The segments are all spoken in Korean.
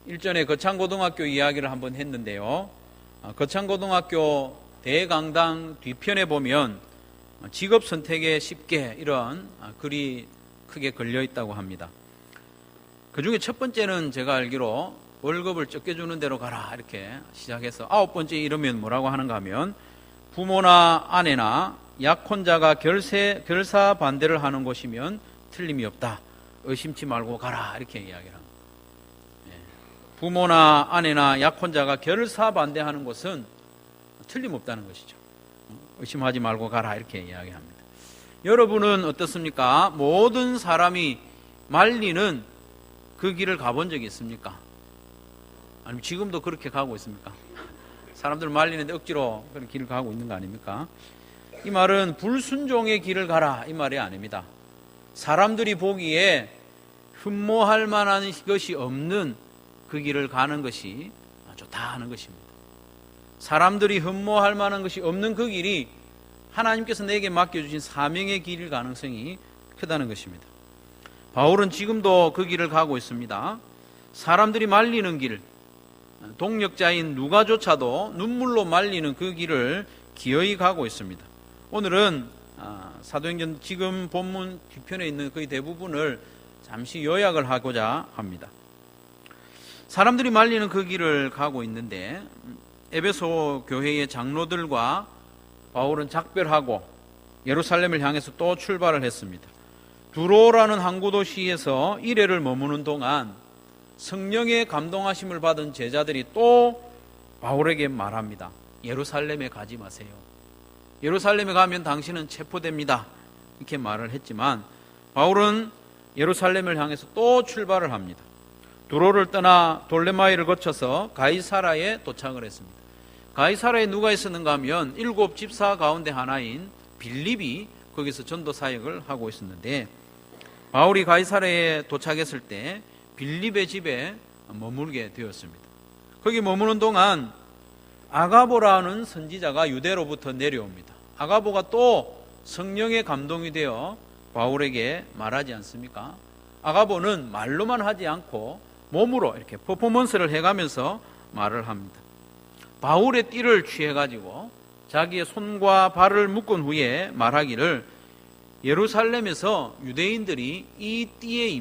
일전에 거창고등학교 이야기를 한번 했는데요. 거창고등학교 대강당 뒤편에 보면 직업 선택에 쉽게 이런 글이 크게 걸려 있다고 합니다. 그 중에 첫 번째는 제가 알기로 월급을 적게 주는 대로 가라 이렇게 시작해서 9번째 이러면 뭐라고 하는가 하면 부모나 아내나 약혼자가 결사 반대를 하는 곳이면 틀림이 없다. 의심치 말고 가라 이렇게 이야기를 합니다. 부모나 아내나 약혼자가 결사 반대하는 곳은 틀림없다는 것이죠. 의심하지 말고 가라 이렇게 이야기합니다. 여러분은 어떻습니까? 모든 사람이 말리는 그 길을 가본 적이 있습니까? 아니면 지금도 그렇게 가고 있습니까? 사람들 말리는데 억지로 그런 길을 가고 있는 거 아닙니까? 이 말은 불순종의 길을 가라 이 말이 아닙니다. 사람들이 보기에 흠모할 만한 것이 없는 그 길을 가는 것이 좋다 하는 것입니다. 사람들이 흠모할 만한 것이 없는 그 길이 하나님께서 내게 맡겨주신 사명의 길일 가능성이 크다는 것입니다. 바울은 지금도 그 길을 가고 있습니다. 사람들이 말리는 길, 동역자인 누가조차도 눈물로 말리는 그 길을 기어이 가고 있습니다. 오늘은 사도행전 지금 본문 뒤편에 있는 거의 대부분을 잠시 요약을 하고자 합니다. 사람들이 말리는 그 길을 가고 있는데 에베소 교회의 장로들과 바울은 작별하고 예루살렘을 향해서 또 출발을 했습니다. 두로라는 항구 도시에서 1회를 머무는 동안 성령의 감동하심을 받은 제자들이 또 바울에게 말합니다. 예루살렘에 가지 마세요. 예루살렘에 가면 당신은 체포됩니다. 이렇게 말을 했지만 바울은 예루살렘을 향해서 또 출발을 합니다. 두로를 떠나 돌레마이를 거쳐서 가이사라에 도착을 했습니다. 가이사라에 누가 있었는가 하면 7 집사 가운데 하나인 빌립이 거기서 전도 사역을 하고 있었는데 바울이 가이사라에 도착했을 때 빌립의 집에 머물게 되었습니다. 거기 머무는 동안 아가보라는 선지자가 유대로부터 내려옵니다. 아가보가 또 성령의 감동이 되어 바울에게 말하지 않습니까? 아가보는 말로만 하지 않고 몸으로 이렇게 퍼포먼스를 해가면서 말을 합니다. 바울의 띠를 취해가지고 자기의 손과 발을 묶은 후에 말하기를 예루살렘에서 유대인들이 이 띠의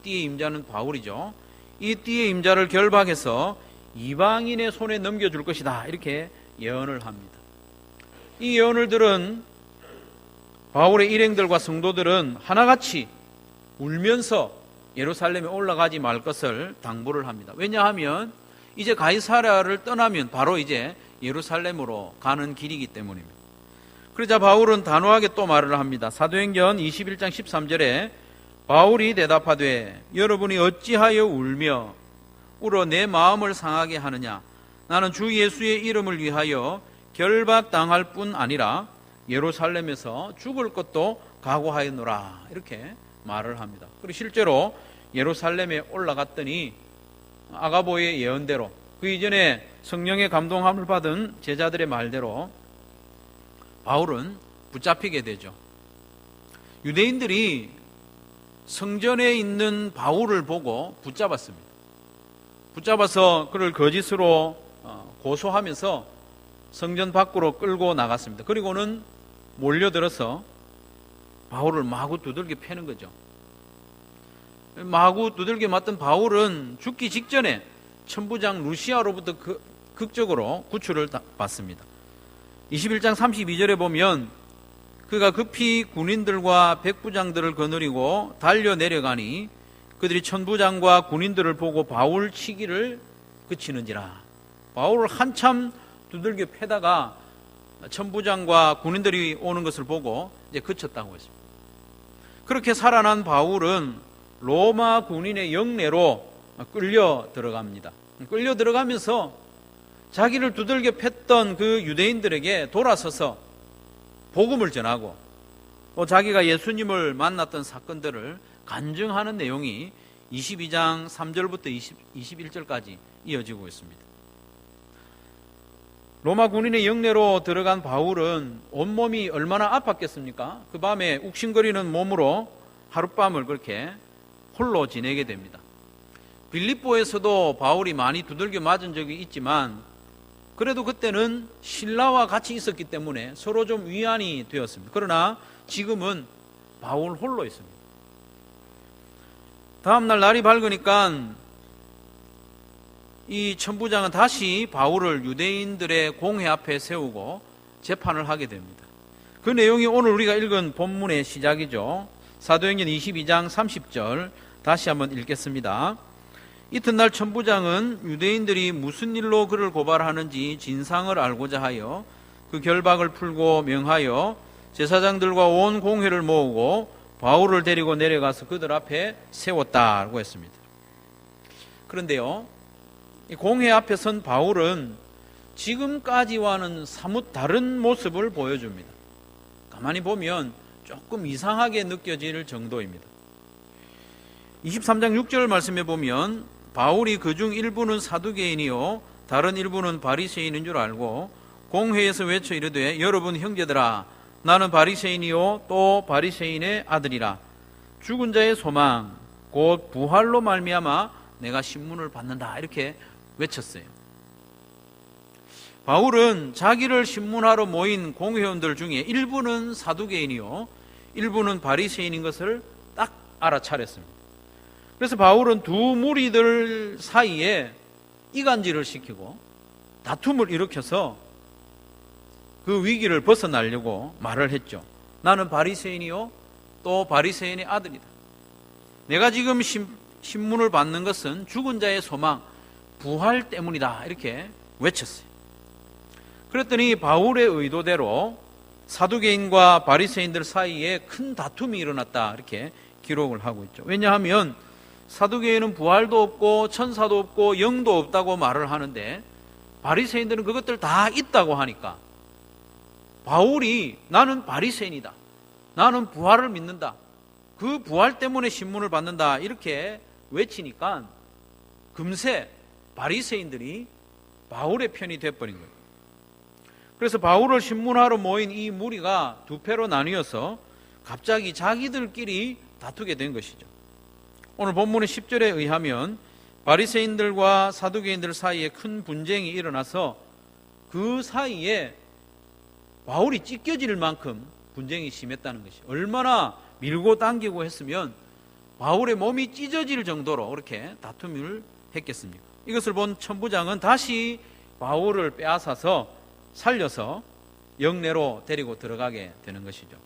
임자는 바울이죠. 이 띠의 임자를 결박해서 이방인의 손에 넘겨줄 것이다. 이렇게 예언을 합니다. 이 예언을 들은 바울의 일행들과 성도들은 하나같이 울면서 예루살렘에 올라가지 말 것을 당부를 합니다. 왜냐하면 이제 가이사랴를 떠나면 바로 이제 예루살렘으로 가는 길이기 때문입니다. 그러자 바울은 단호하게 또 말을 합니다. 사도행전 21장 13절에 바울이 대답하되 여러분이 어찌하여 울며 울어 내 마음을 상하게 하느냐. 나는 주 예수의 이름을 위하여 결박당할 뿐 아니라 예루살렘에서 죽을 것도 각오하였노라. 이렇게 말을 합니다. 그리고 실제로 예루살렘에 올라갔더니 아가보의 예언대로 그 이전에 성령의 감동함을 받은 제자들의 말대로 바울은 붙잡히게 되죠. 유대인들이 성전에 있는 바울을 보고 붙잡았습니다. 붙잡아서 그를 거짓으로 고소하면서 성전 밖으로 끌고 나갔습니다. 그리고는 몰려들어서 바울을 마구 두들겨 패는 거죠. 마구 두들겨 맞던 바울은 죽기 직전에 천부장 루시아로부터 극적으로 구출을 받습니다. 21장 32절에 보면 그가 급히 군인들과 백부장들을 거느리고 달려 내려가니 그들이 천부장과 군인들을 보고 바울 치기를 그치는지라. 바울을 한참 두들겨 패다가 천부장과 군인들이 오는 것을 보고 이제 그쳤다고 했습니다. 그렇게 살아난 바울은 로마 군인의 영내로 끌려 들어갑니다. 끌려 들어가면서 자기를 두들겨 팼던 그 유대인들에게 돌아서서 복음을 전하고 또 자기가 예수님을 만났던 사건들을 간증하는 내용이 22장 3절부터 21절까지 이어지고 있습니다. 로마 군인의 영내로 들어간 바울은 온몸이 얼마나 아팠겠습니까? 그 밤에 욱신거리는 몸으로 하룻밤을 그렇게 홀로 지내게 됩니다. 빌립보에서도 바울이 많이 두들겨 맞은 적이 있지만 그래도 그때는 신라와 같이 있었기 때문에 서로 좀 위안이 되었습니다. 그러나 지금은 바울 홀로 있습니다. 다음날 날이 밝으니까 이 천부장은 다시 바울을 유대인들의 공회 앞에 세우고 재판을 하게 됩니다. 그 내용이 오늘 우리가 읽은 본문의 시작이죠. 사도행전 22장 30절 다시 한번 읽겠습니다. 이튿날 천부장은 유대인들이 무슨 일로 그를 고발하는지 진상을 알고자 하여 그 결박을 풀고 명하여 제사장들과 온 공회를 모으고 바울을 데리고 내려가서 그들 앞에 세웠다고 했습니다. 그런데요, 이 공회 앞에 선 바울은 지금까지와는 사뭇 다른 모습을 보여줍니다. 가만히 보면 조금 이상하게 느껴질 정도입니다. 23장 6절 말씀에 보면 바울이 그중 일부는 사두개인이요 다른 일부는 바리새인인 줄 알고 공회에서 외쳐 이르되 여러분 형제들아 나는 바리새인이요 또 바리새인의 아들이라 죽은 자의 소망 곧 부활로 말미암아 내가 신문을 받는다 이렇게 외쳤어요. 바울은 자기를 신문하러 모인 공회원들 중에 일부는 사두개인이요 일부는 바리새인인 것을 딱 알아차렸습니다. 그래서 바울은 두 무리들 사이에 이간질을 시키고 다툼을 일으켜서 그 위기를 벗어나려고 말을 했죠. 나는 바리새인이요 또 바리새인의 아들이다. 내가 지금 신문을 받는 것은 죽은 자의 소망 부활 때문이다 이렇게 외쳤어요. 그랬더니 바울의 의도대로 사두개인과 바리새인들 사이에 큰 다툼이 일어났다 이렇게 기록을 하고 있죠. 왜냐하면 사두개인은 부활도 없고 천사도 없고 영도 없다고 말을 하는데 바리새인들은 그것들 다 있다고 하니까 바울이 나는 바리새인이다. 나는 부활을 믿는다. 그 부활 때문에 신문을 받는다. 이렇게 외치니까 금세 바리새인들이 바울의 편이 되어버린 거예요. 그래서 바울을 신문하러 모인 이 무리가 두 패로 나뉘어서 갑자기 자기들끼리 다투게 된 것이죠. 오늘 본문의 10절에 의하면 바리새인들과 사두개인들 사이에 큰 분쟁이 일어나서 그 사이에 바울이 찢겨질 만큼 분쟁이 심했다는 것이 얼마나 밀고 당기고 했으면 바울의 몸이 찢어질 정도로 그렇게 다툼을 했겠습니까? 이것을 본 천부장은 다시 바울을 빼앗아서 살려서 영내로 데리고 들어가게 되는 것이죠.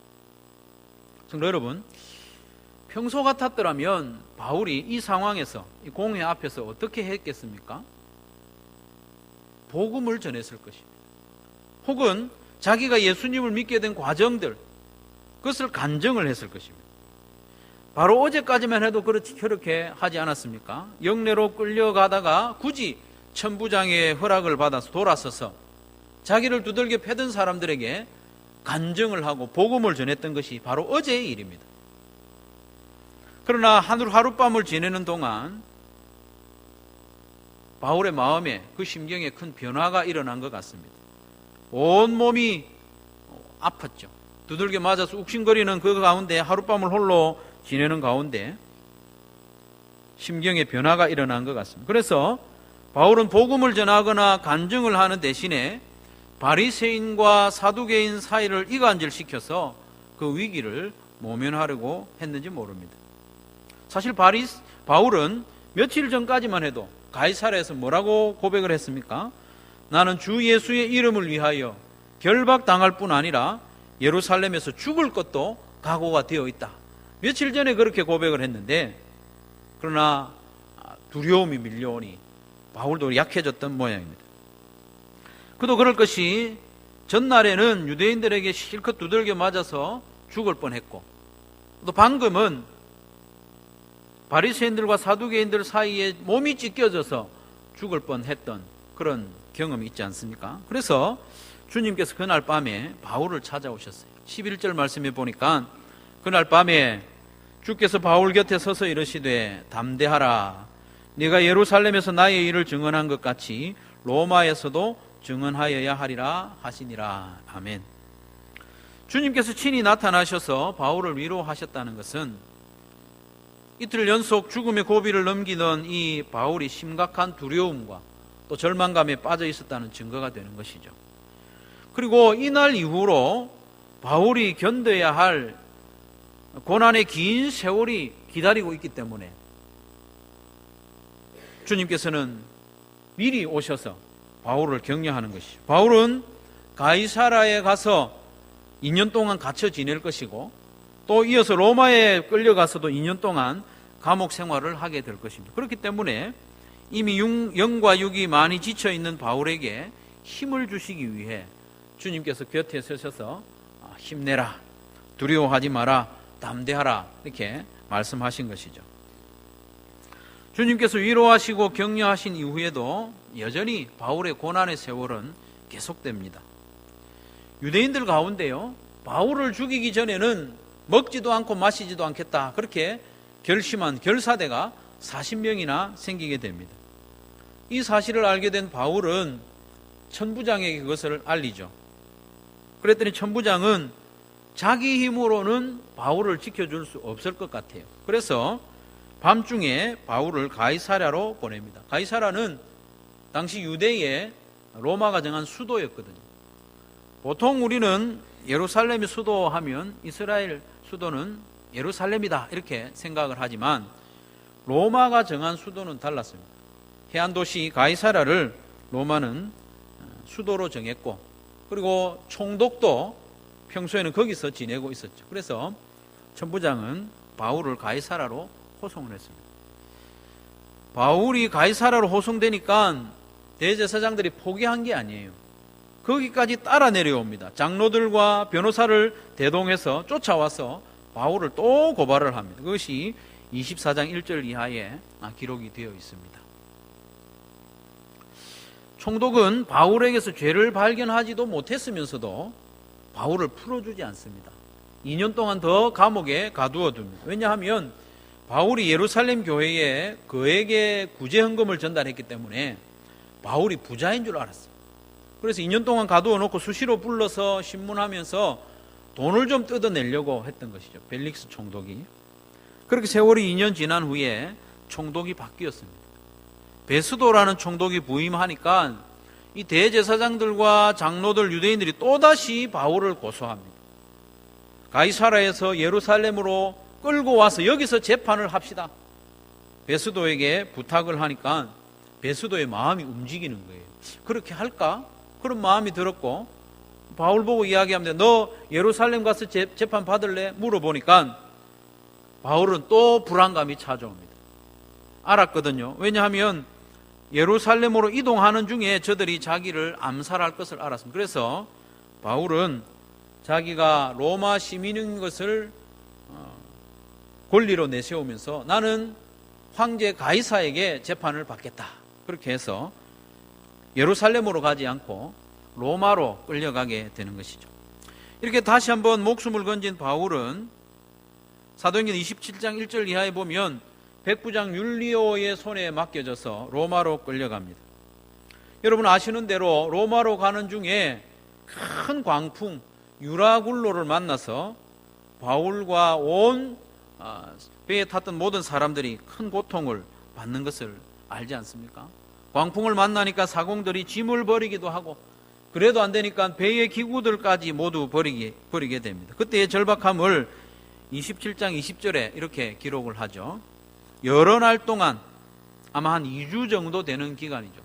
성도 여러분, 평소 같았더라면 바울이 이 상황에서 이 공회 앞에서 어떻게 했겠습니까? 복음을 전했을 것입니다. 혹은 자기가 예수님을 믿게 된 과정들 그것을 간증을 했을 것입니다. 바로 어제까지만 해도 그렇게 하지 않았습니까? 영내로 끌려가다가 굳이 천부장의 허락을 받아서 돌아서서 자기를 두들겨 패던 사람들에게 간증을 하고 복음을 전했던 것이 바로 어제의 일입니다. 그러나 하룻밤을 지내는 동안 바울의 마음에 그 심경에 큰 변화가 일어난 것 같습니다. 온 몸이 아팠죠. 두들겨 맞아서 욱신거리는 그 가운데 하룻밤을 홀로 지내는 가운데 심경에 변화가 일어난 것 같습니다. 그래서 바울은 복음을 전하거나 간증을 하는 대신에 바리새인과 사두개인 사이를 이간질시켜서 그 위기를 모면하려고 했는지 모릅니다. 사실 바울은 며칠 전까지만 해도 가이사랴에서 뭐라고 고백을 했습니까? 나는 주 예수의 이름을 위하여 결박당할 뿐 아니라 예루살렘에서 죽을 것도 각오가 되어 있다. 며칠 전에 그렇게 고백을 했는데 그러나 두려움이 밀려오니 바울도 약해졌던 모양입니다. 그도 그럴 것이 전날에는 유대인들에게 실컷 두들겨 맞아서 죽을 뻔했고 또 방금은 바리새인들과 사두개인들 사이에 몸이 찢겨져서 죽을 뻔했던 그런 경험이 있지 않습니까? 그래서 주님께서 그날 밤에 바울을 찾아오셨어요. 11절 말씀에 보니까 그날 밤에 주께서 바울 곁에 서서 이르시되 담대하라. 네가 예루살렘에서 나의 일을 증언한 것 같이 로마에서도 증언하여야 하리라 하시니라. 아멘. 주님께서 친히 나타나셔서 바울을 위로하셨다는 것은 이틀 연속 죽음의 고비를 넘기던 이 바울이 심각한 두려움과 또 절망감에 빠져 있었다는 증거가 되는 것이죠. 그리고 이날 이후로 바울이 견뎌야 할 고난의 긴 세월이 기다리고 있기 때문에 주님께서는 미리 오셔서 바울을 격려하는 것이죠. 바울은 가이사라에 가서 2년 동안 갇혀 지낼 것이고 또 이어서 로마에 끌려가서도 2년 동안 감옥 생활을 하게 될 것입니다. 그렇기 때문에 이미 영과 육이 많이 지쳐있는 바울에게 힘을 주시기 위해 주님께서 곁에 서셔서 힘내라, 두려워하지 마라, 담대하라 이렇게 말씀하신 것이죠. 주님께서 위로하시고 격려하신 이후에도 여전히 바울의 고난의 세월은 계속됩니다. 유대인들 가운데요, 바울을 죽이기 전에는 먹지도 않고 마시지도 않겠다 그렇게 결심한 결사대가 40명이나 생기게 됩니다. 이 사실을 알게 된 바울은 천부장에게 그것을 알리죠. 그랬더니 천부장은 자기 힘으로는 바울을 지켜줄 수 없을 것 같아요. 그래서 밤중에 바울을 가이사랴로 보냅니다. 가이사랴는 당시 유대의 로마가 정한 수도였거든요. 보통 우리는 예루살렘이 수도하면 이스라엘 수도는 예루살렘이다 이렇게 생각을 하지만 로마가 정한 수도는 달랐습니다. 해안 도시 가이사랴를 로마는 수도로 정했고 그리고 총독도 평소에는 거기서 지내고 있었죠. 그래서 천부장은 바울을 가이사랴로 호송을 했습니다. 바울이 가이사랴로 호송되니까 대제사장들이 포기한 게 아니에요. 거기까지 따라 내려옵니다. 장로들과 변호사를 대동해서 쫓아와서 바울을 또 고발을 합니다. 그것이 24장 1절 이하에 기록이 되어 있습니다. 총독은 바울에게서 죄를 발견하지도 못했으면서도 바울을 풀어주지 않습니다. 2년 동안 더 감옥에 가두어 둡니다. 왜냐하면 바울이 예루살렘 교회에 그에게 구제 헌금을 전달했기 때문에 바울이 부자인 줄 알았어요. 그래서 2년 동안 가두어 놓고 수시로 불러서 신문하면서 돈을 좀 뜯어내려고 했던 것이죠. 벨릭스 총독이. 그렇게 세월이 2년 지난 후에 총독이 바뀌었습니다. 베스도라는 총독이 부임하니까 이 대제사장들과 장로들 유대인들이 또다시 바울을 고소합니다. 가이사라에서 예루살렘으로 끌고 와서 여기서 재판을 합시다. 베스도에게 부탁을 하니까 베스도의 마음이 움직이는 거예요. 그렇게 할까? 그런 마음이 들었고 바울 보고 이야기합니다. 너 예루살렘 가서 재판 받을래? 물어보니까 바울은 또 불안감이 찾아옵니다. 알았거든요. 왜냐하면 예루살렘으로 이동하는 중에 저들이 자기를 암살할 것을 알았습니다. 그래서 바울은 자기가 로마 시민인 것을 권리로 내세우면서 나는 황제 가이사에게 재판을 받겠다. 그렇게 해서 예루살렘으로 가지 않고 로마로 끌려가게 되는 것이죠. 이렇게 다시 한번 목숨을 건진 바울은 사도행전 27장 1절 이하에 보면 백부장 율리오의 손에 맡겨져서 로마로 끌려갑니다. 여러분 아시는 대로 로마로 가는 중에 큰 광풍 유라굴로를 만나서 바울과 온 배에 탔던 모든 사람들이 큰 고통을 받는 것을 알지 않습니까? 광풍을 만나니까 사공들이 짐을 버리기도 하고 그래도 안 되니까 배의 기구들까지 모두 버리게 됩니다. 그때의 절박함을 27장 20절에 이렇게 기록을 하죠. 여러 날 동안 아마 한 2주 정도 되는 기간이죠.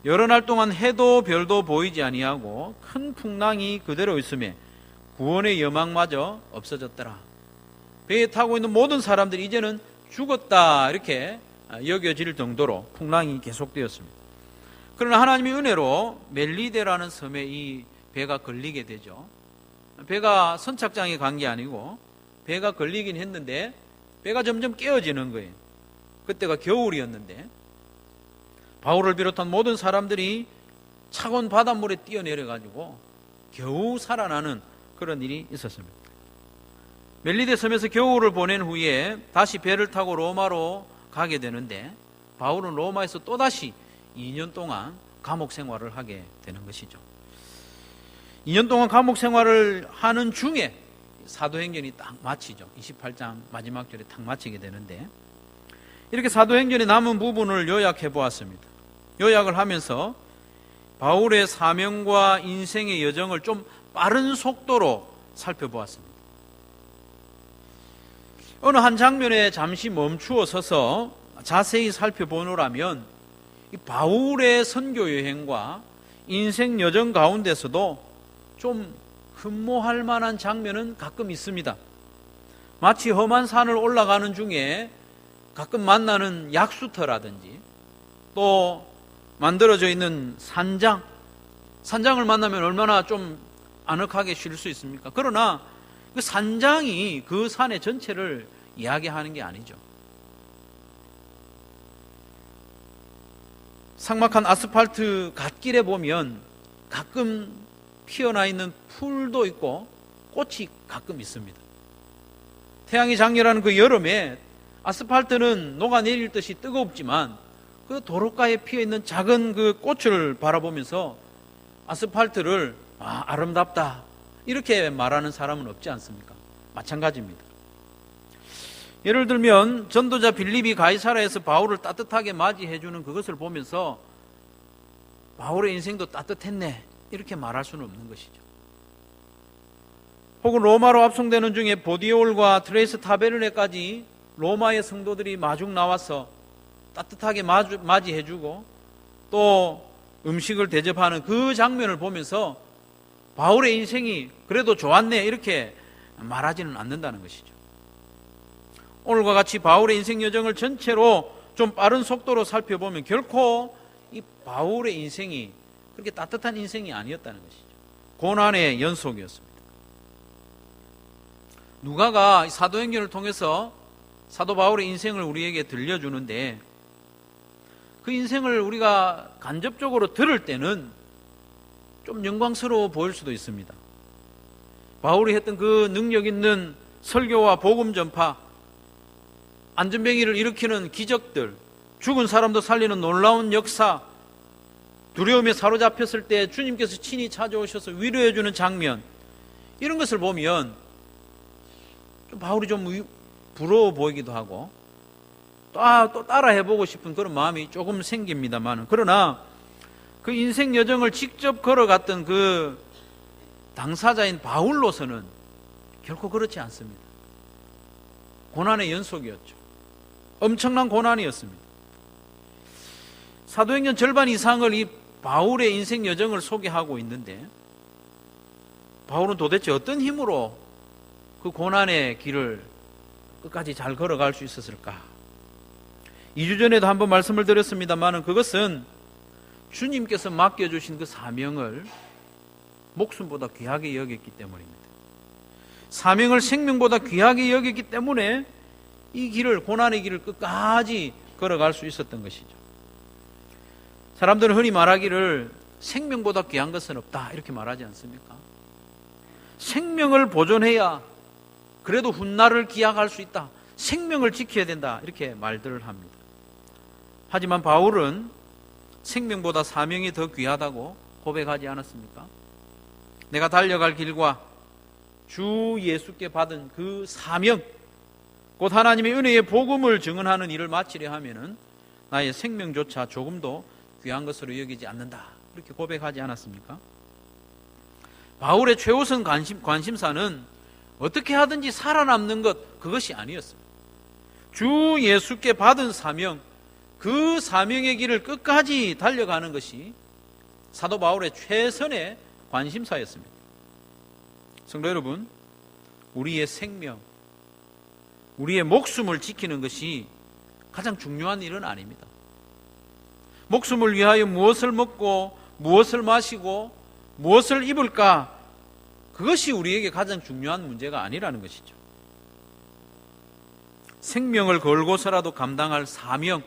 여러 날 동안 해도 별도 보이지 아니하고 큰 풍랑이 그대로 있음에 구원의 여망마저 없어졌더라. 배에 타고 있는 모든 사람들이 이제는 죽었다 이렇게 여겨질 정도로 풍랑이 계속되었습니다. 그러나 하나님의 은혜로 멜리데라는 섬에 이 배가 걸리게 되죠. 배가 선착장에 간 게 아니고 배가 걸리긴 했는데 배가 점점 깨어지는 거예요. 그때가 겨울이었는데 바울을 비롯한 모든 사람들이 차가운 바닷물에 뛰어내려가지고 겨우 살아나는 그런 일이 있었습니다. 멜리데 섬에서 겨울을 보낸 후에 다시 배를 타고 로마로 가게 되는데 바울은 로마에서 또다시 2년 동안 감옥 생활을 하게 되는 것이죠. 2년 동안 감옥 생활을 하는 중에 사도행전이 딱 마치죠. 28장 마지막 절에 딱 마치게 되는데, 이렇게 사도행전의 남은 부분을 요약해 보았습니다. 요약을 하면서 바울의 사명과 인생의 여정을 좀 빠른 속도로 살펴보았습니다. 어느 한 장면에 잠시 멈추어 서서 자세히 살펴보노라면 이 바울의 선교 여행과 인생 여정 가운데서도 좀 흠모할 만한 장면은 가끔 있습니다. 마치 험한 산을 올라가는 중에 가끔 만나는 약수터라든지 또 만들어져 있는 산장을 만나면 얼마나 좀 아늑하게 쉴 수 있습니까? 그러나 그 산장이 그 산의 전체를 이야기하는 게 아니죠. 삭막한 아스팔트 갓길에 보면 가끔 피어나 있는 풀도 있고 꽃이 가끔 있습니다. 태양이 장렬하는 그 여름에 아스팔트는 녹아내릴 듯이 뜨겁지만 그 도로가에 피어있는 작은 그 꽃을 바라보면서 아스팔트를 아름답다 이렇게 말하는 사람은 없지 않습니까? 마찬가지입니다. 예를 들면 전도자 빌립이 가이사라에서 바울을 따뜻하게 맞이해주는 그것을 보면서 바울의 인생도 따뜻했네 이렇게 말할 수는 없는 것이죠. 혹은 로마로 압송되는 중에 보디올과 트레이스 타베르네까지 로마의 성도들이 마중 나와서 따뜻하게 맞이해주고 또 음식을 대접하는 그 장면을 보면서 바울의 인생이 그래도 좋았네 이렇게 말하지는 않는다는 것이죠. 오늘과 같이 바울의 인생 여정을 전체로 좀 빠른 속도로 살펴보면 결코 이 바울의 인생이 그렇게 따뜻한 인생이 아니었다는 것이죠. 고난의 연속이었습니다. 누가가 사도행전을 통해서 사도 바울의 인생을 우리에게 들려주는데 그 인생을 우리가 간접적으로 들을 때는 좀 영광스러워 보일 수도 있습니다. 바울이 했던 그 능력 있는 설교와 복음 전파, 안전병이를 일으키는 기적들, 죽은 사람도 살리는 놀라운 역사, 두려움에 사로잡혔을 때 주님께서 친히 찾아오셔서 위로해주는 장면, 이런 것을 보면 바울이 좀 부러워 보이기도 하고 또 따라 해보고 싶은 그런 마음이 조금 생깁니다만, 그러나 그 인생 여정을 직접 걸어갔던 그 당사자인 바울로서는 결코 그렇지 않습니다. 고난의 연속이었죠. 엄청난 고난이었습니다. 사도행전 절반 이상을 이 바울의 인생 여정을 소개하고 있는데 바울은 도대체 어떤 힘으로 그 고난의 길을 끝까지 잘 걸어갈 수 있었을까? 2주 전에도 한번 말씀을 드렸습니다만 그것은 주님께서 맡겨주신 그 사명을 목숨보다 귀하게 여겼기 때문입니다. 사명을 생명보다 귀하게 여겼기 때문에 이 길을, 고난의 길을 끝까지 걸어갈 수 있었던 것이죠. 사람들은 흔히 말하기를 생명보다 귀한 것은 없다 이렇게 말하지 않습니까? 생명을 보존해야 그래도 훗날을 기약할 수 있다. 생명을 지켜야 된다 이렇게 말들을 합니다. 하지만 바울은 생명보다 사명이 더 귀하다고 고백하지 않았습니까? 내가 달려갈 길과 주 예수께 받은 그 사명, 곧 하나님의 은혜의 복음을 증언하는 일을 마치려 하면은 나의 생명조차 조금도 귀한 것으로 여기지 않는다 이렇게 고백하지 않았습니까? 바울의 최우선 관심사는 어떻게 하든지 살아남는 것, 그것이 아니었습니다. 주 예수께 받은 사명, 그 사명의 길을 끝까지 달려가는 것이 사도 바울의 최선의 관심사였습니다. 성도 여러분, 우리의 생명, 우리의 목숨을 지키는 것이 가장 중요한 일은 아닙니다. 목숨을 위하여 무엇을 먹고 무엇을 마시고 무엇을 입을까, 그것이 우리에게 가장 중요한 문제가 아니라는 것이죠. 생명을 걸고서라도 감당할 사명,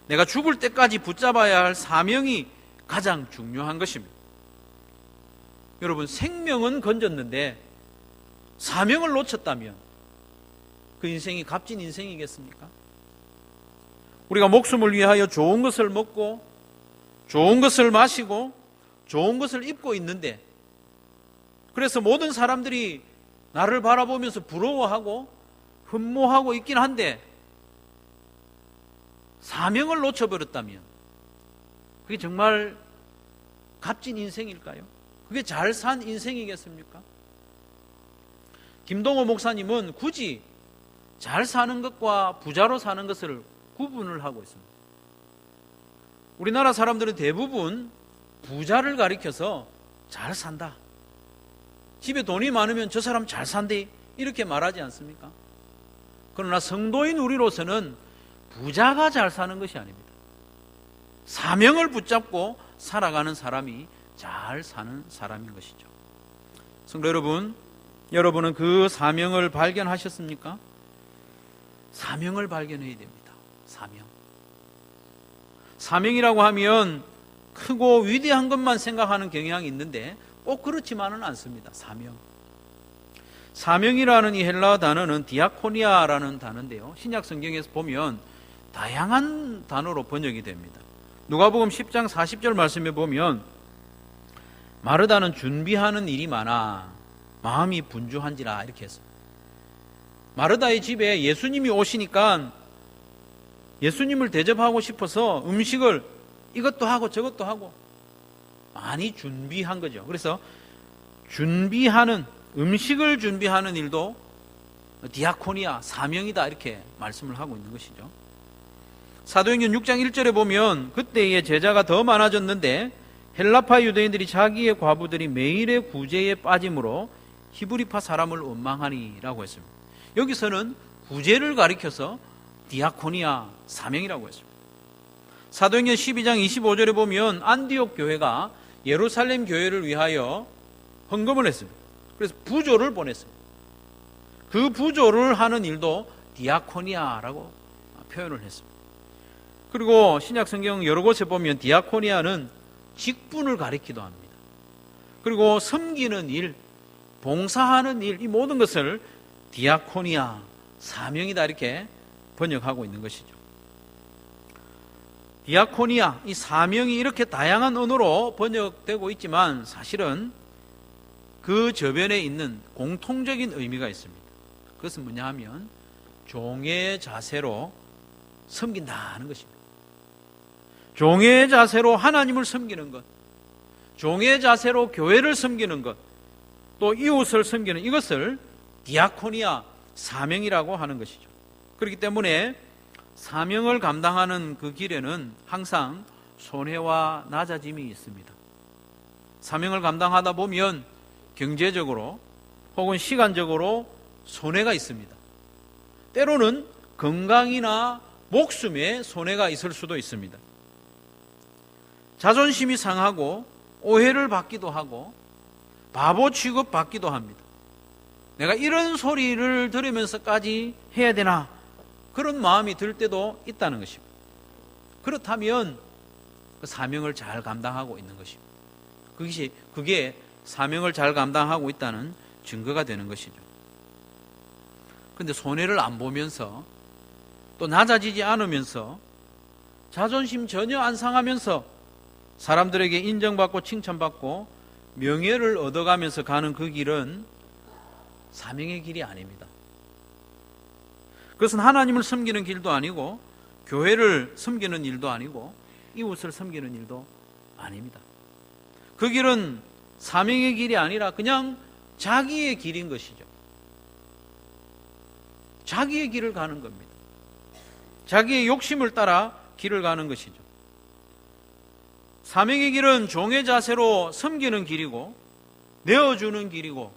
내가 죽을 때까지 붙잡아야 할 사명이 가장 중요한 것입니다. 여러분, 생명은 건졌는데 사명을 놓쳤다면 그 인생이 값진 인생이겠습니까? 우리가 목숨을 위하여 좋은 것을 먹고 좋은 것을 마시고 좋은 것을 입고 있는데 그래서 모든 사람들이 나를 바라보면서 부러워하고 흠모하고 있긴 한데 사명을 놓쳐버렸다면 그게 정말 값진 인생일까요? 그게 잘 산 인생이겠습니까? 김동호 목사님은 굳이 잘 사는 것과 부자로 사는 것을 구분을 하고 있습니다. 우리나라 사람들은 대부분 부자를 가리켜서 잘 산다, 집에 돈이 많으면 저 사람 잘 산대, 이렇게 말하지 않습니까? 그러나 성도인 우리로서는 부자가 잘 사는 것이 아닙니다. 사명을 붙잡고 살아가는 사람이 잘 사는 사람인 것이죠. 성도 여러분, 여러분은 그 사명을 발견하셨습니까? 사명을 발견해야 됩니다. 사명이라고 하면 크고 위대한 것만 생각하는 경향이 있는데 꼭 그렇지만은 않습니다. 사명이라는 이 헬라어 단어는 디아코니아라는 단어인데요, 신약 성경에서 보면 다양한 단어로 번역이 됩니다. 누가복음 10장 40절 말씀에 보면 마르다는 준비하는 일이 많아 마음이 분주한지라, 이렇게 했어요. 마르다의 집에 예수님이 오시니까 예수님을 대접하고 싶어서 음식을 이것도 하고 저것도 하고 많이 준비한 거죠. 그래서 음식을 준비하는 일도 디아코니아, 사명이다, 이렇게 말씀을 하고 있는 것이죠. 사도행전 6장 1절에 보면 그때에 제자가 더 많아졌는데 헬라파 유대인들이 자기의 과부들이 매일의 구제에 빠짐으로 히브리파 사람을 원망하니라고 했습니다. 여기서는 구제를 가리켜서 디아코니아, 사명이라고 했습니다. 사도행전 12장 25절에 보면 안디옥 교회가 예루살렘 교회를 위하여 헌금을 했습니다. 그래서 부조를 보냈습니다. 그 부조를 하는 일도 디아코니아라고 표현을 했습니다. 그리고 신약 성경 여러 곳에 보면 디아코니아는 직분을 가리키기도 합니다. 그리고 섬기는 일, 봉사하는 일, 이 모든 것을 디아코니아, 사명이다, 이렇게 번역하고 있는 것이죠. 디아코니아, 이 사명이 이렇게 다양한 언어로 번역되고 있지만 사실은 그 저변에 있는 공통적인 의미가 있습니다. 그것은 뭐냐 하면 종의 자세로 섬긴다는 것입니다. 종의 자세로 하나님을 섬기는 것, 종의 자세로 교회를 섬기는 것, 또 이웃을 섬기는 이것을 디아코니아, 사명이라고 하는 것이죠. 그렇기 때문에 사명을 감당하는 그 길에는 항상 손해와 낮아짐이 있습니다. 사명을 감당하다 보면 경제적으로 혹은 시간적으로 손해가 있습니다. 때로는 건강이나 목숨에 손해가 있을 수도 있습니다. 자존심이 상하고 오해를 받기도 하고 바보 취급 받기도 합니다. 내가 이런 소리를 들으면서까지 해야 되나, 그런 마음이 들 때도 있다는 것입니다. 그렇다면 그 사명을 잘 감당하고 있는 것입니다. 그게 사명을 잘 감당하고 있다는 증거가 되는 것이죠. 그런데 손해를 안 보면서 또 낮아지지 않으면서 자존심 전혀 안 상하면서 사람들에게 인정받고 칭찬받고 명예를 얻어가면서 가는 그 길은 사명의 길이 아닙니다. 그것은 하나님을 섬기는 길도 아니고 교회를 섬기는 일도 아니고 이웃을 섬기는 일도 아닙니다. 그 길은 사명의 길이 아니라 그냥 자기의 길인 것이죠. 자기의 길을 가는 겁니다. 자기의 욕심을 따라 길을 가는 것이죠. 사명의 길은 종의 자세로 섬기는 길이고 내어주는 길이고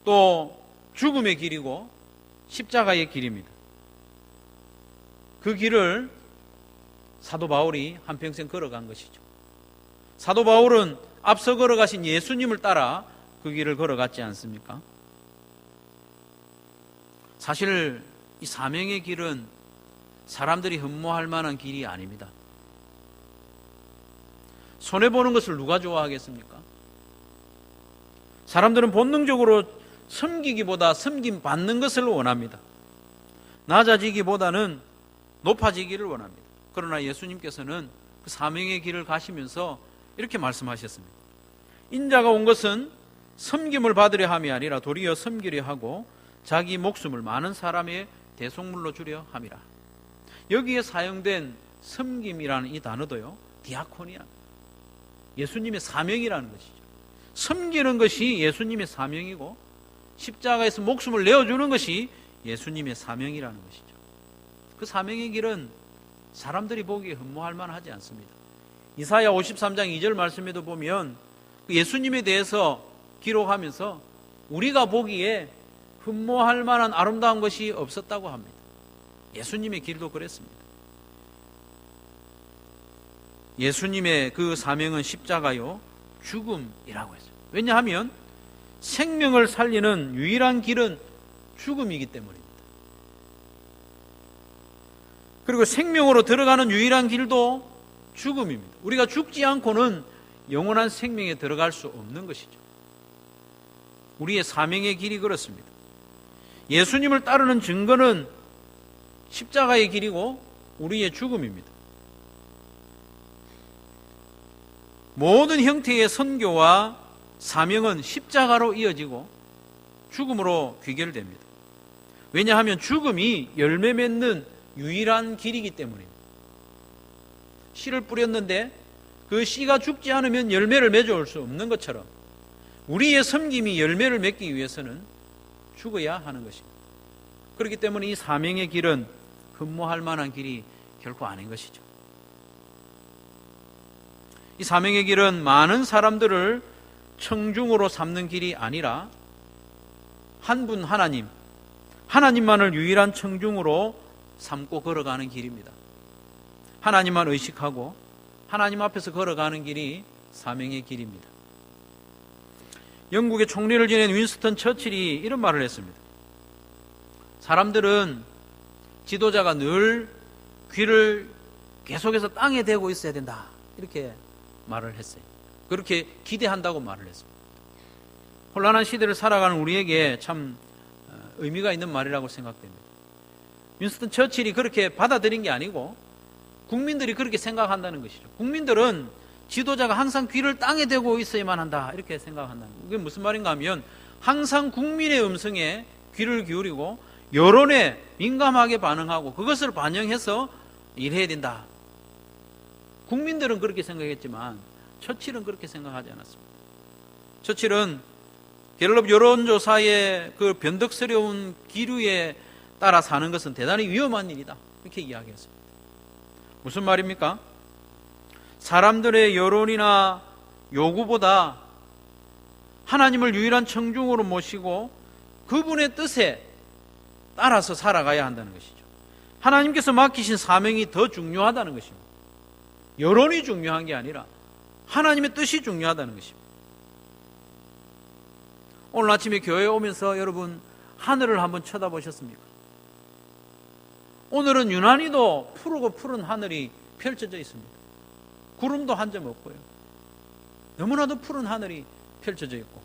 또 죽음의 길이고 십자가의 길입니다. 그 길을 사도 바울이 한평생 걸어간 것이죠. 사도 바울은 앞서 걸어가신 예수님을 따라 그 길을 걸어갔지 않습니까? 사실 이 사명의 길은 사람들이 흠모할 만한 길이 아닙니다. 손해보는 것을 누가 좋아하겠습니까? 사람들은 본능적으로 섬기기보다 섬김받는 것을 원합니다. 낮아지기보다는 높아지기를 원합니다. 그러나 예수님께서는 그 사명의 길을 가시면서 이렇게 말씀하셨습니다. 인자가 온 것은 섬김을 받으려 함이 아니라 도리어 섬기려 하고 자기 목숨을 많은 사람의 대속물로 주려 함이라. 여기에 사용된 섬김이라는 이 단어도요, 디아코니아, 예수님의 사명이라는 것이죠. 섬기는 것이 예수님의 사명이고 십자가에서 목숨을 내어주는 것이 예수님의 사명이라는 것이죠. 그 사명의 길은 사람들이 보기에 흠모할 만하지 않습니다. 이사야 53장 2절 말씀에도 보면 예수님에 대해서 기록하면서 우리가 보기에 흠모할 만한 아름다운 것이 없었다고 합니다. 예수님의 길도 그랬습니다. 예수님의 그 사명은 십자가요, 죽음이라고 했어요. 왜냐하면 생명을 살리는 유일한 길은 죽음이기 때문입니다. 그리고 생명으로 들어가는 유일한 길도 죽음입니다. 우리가 죽지 않고는 영원한 생명에 들어갈 수 없는 것이죠. 우리의 사명의 길이 그렇습니다. 예수님을 따르는 증거는 십자가의 길이고 우리의 죽음입니다. 모든 형태의 선교와 사명은 십자가로 이어지고 죽음으로 귀결됩니다. 왜냐하면 죽음이 열매 맺는 유일한 길이기 때문입니다. 씨를 뿌렸는데 그 씨가 죽지 않으면 열매를 맺어올 수 없는 것처럼 우리의 섬김이 열매를 맺기 위해서는 죽어야 하는 것입니다. 그렇기 때문에 이 사명의 길은 흠모할 만한 길이 결코 아닌 것이죠. 이 사명의 길은 많은 사람들을 청중으로 삼는 길이 아니라 한 분 하나님만을 유일한 청중으로 삼고 걸어가는 길입니다. 하나님만 의식하고 하나님 앞에서 걸어가는 길이 사명의 길입니다. 영국의 총리를 지낸 윈스턴 처칠이 이런 말을 했습니다. 사람들은 지도자가 늘 귀를 계속해서 땅에 대고 있어야 된다, 이렇게 말을 했어요. 그렇게 기대한다고 말을 했습니다. 혼란한 시대를 살아가는 우리에게 참 의미가 있는 말이라고 생각됩니다. 윈스턴 처칠이 그렇게 받아들인 게 아니고 국민들이 그렇게 생각한다는 것이죠. 국민들은 지도자가 항상 귀를 땅에 대고 있어야만 한다, 이렇게 생각한다는 거예요. 그게 무슨 말인가 하면 항상 국민의 음성에 귀를 기울이고 여론에 민감하게 반응하고 그것을 반영해서 일해야 된다. 국민들은 그렇게 생각했지만 처칠은 그렇게 생각하지 않았습니다. 처칠은 갤럽 여론조사의 그 변덕스러운 기류에 따라 사는 것은 대단히 위험한 일이다, 이렇게 이야기했습니다. 무슨 말입니까? 사람들의 여론이나 요구보다 하나님을 유일한 청중으로 모시고 그분의 뜻에 따라서 살아가야 한다는 것이죠. 하나님께서 맡기신 사명이 더 중요하다는 것입니다. 여론이 중요한 게 아니라 하나님의 뜻이 중요하다는 것입니다. 오늘 아침에 교회에 오면서 여러분 하늘을 한번 쳐다보셨습니까? 오늘은 유난히도 푸르고 푸른 하늘이 펼쳐져 있습니다. 구름도 한 점 없고요. 너무나도 푸른 하늘이 펼쳐져 있고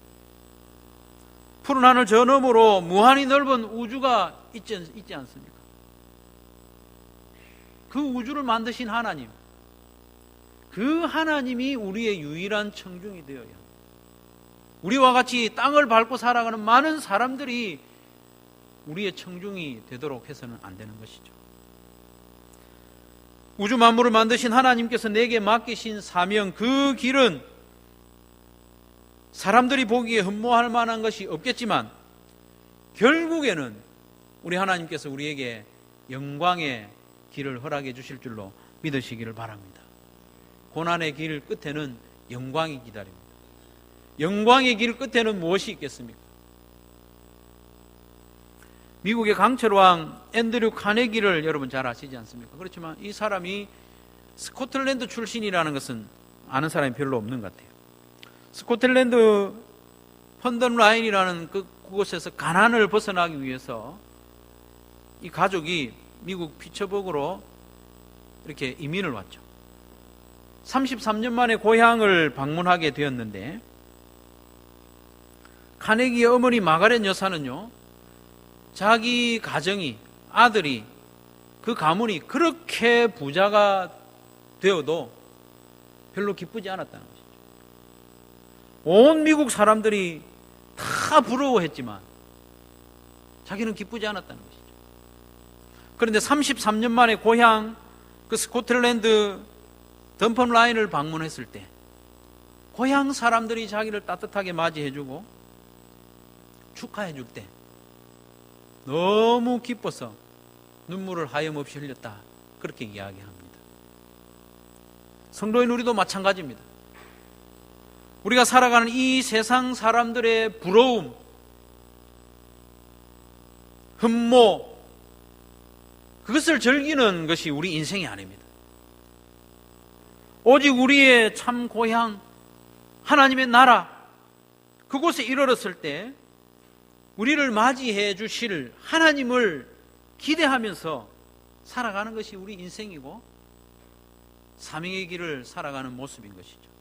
푸른 하늘 저 너머로 무한히 넓은 우주가 있지 않습니까? 그 우주를 만드신 하나님, 그 하나님이 우리의 유일한 청중이 되어야 합니다. 우리와 같이 땅을 밟고 살아가는 많은 사람들이 우리의 청중이 되도록 해서는 안 되는 것이죠. 우주 만물을 만드신 하나님께서 내게 맡기신 사명, 그 길은 사람들이 보기에 흠모할 만한 것이 없겠지만 결국에는 우리 하나님께서 우리에게 영광의 길을 허락해 주실 줄로 믿으시기를 바랍니다. 고난의 길 끝에는 영광이 기다립니다. 영광의 길 끝에는 무엇이 있겠습니까? 미국의 강철왕 앤드류 카네기를 여러분 잘 아시지 않습니까? 그렇지만 이 사람이 스코틀랜드 출신이라는 것은 아는 사람이 별로 없는 것 같아요. 스코틀랜드 펀던 라인이라는 그곳에서 가난을 벗어나기 위해서 이 가족이 미국 피처버그로 이렇게 이민을 왔죠. 33년 만에 고향을 방문하게 되었는데 카네기의 어머니 마가렛 여사는요, 자기 가정이, 아들이, 그 가문이 그렇게 부자가 되어도 별로 기쁘지 않았다는 것이죠. 온 미국 사람들이 다 부러워했지만 자기는 기쁘지 않았다는 것이죠. 그런데 33년 만에 고향 그 스코틀랜드 덤펌라인을 방문했을 때 고향 사람들이 자기를 따뜻하게 맞이해주고 축하해줄 때 너무 기뻐서 눈물을 하염없이 흘렸다, 그렇게 이야기합니다. 성도인 우리도 마찬가지입니다. 우리가 살아가는 이 세상 사람들의 부러움, 흠모, 그것을 즐기는 것이 우리 인생이 아닙니다. 오직 우리의 참 고향 하나님의 나라, 그곳에 이르렀을 때 우리를 맞이해 주실 하나님을 기대하면서 살아가는 것이 우리 인생이고 사명의 길을 살아가는 모습인 것이죠.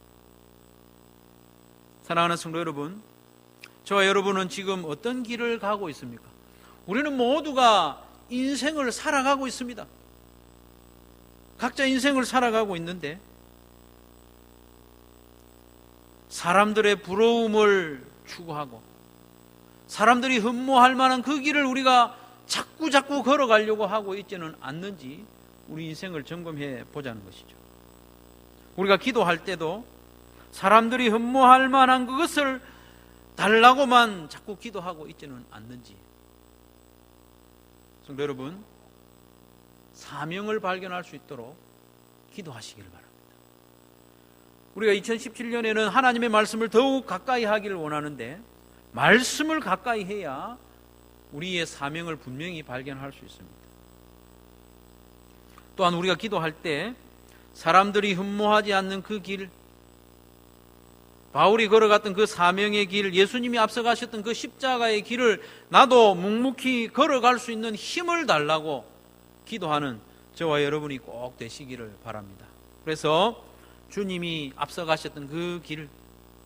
사랑하는 성도 여러분, 저와 여러분은 지금 어떤 길을 가고 있습니까? 우리는 모두가 인생을 살아가고 있습니다. 각자 인생을 살아가고 있는데 사람들의 부러움을 추구하고 사람들이 흠모할 만한 그 길을 우리가 자꾸 걸어가려고 하고 있지는 않는지 우리 인생을 점검해 보자는 것이죠. 우리가 기도할 때도 사람들이 흠모할 만한 그것을 달라고만 자꾸 기도하고 있지는 않는지, 성도 여러분, 사명을 발견할 수 있도록 기도하시기를 바랍니다. 우리가 2017년에는 하나님의 말씀을 더욱 가까이 하기를 원하는데 말씀을 가까이 해야 우리의 사명을 분명히 발견할 수 있습니다. 또한 우리가 기도할 때 사람들이 흠모하지 않는 그 길, 바울이 걸어갔던 그 사명의 길, 예수님이 앞서가셨던 그 십자가의 길을 나도 묵묵히 걸어갈 수 있는 힘을 달라고 기도하는 저와 여러분이 꼭 되시기를 바랍니다. 그래서 주님이 앞서가셨던 그 길,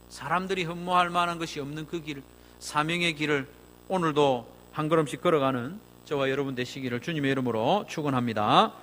사람들이 흠모할 만한 것이 없는 그 길, 사명의 길을 오늘도 한 걸음씩 걸어가는 저와 여러분 되시기를 주님의 이름으로 축원합니다.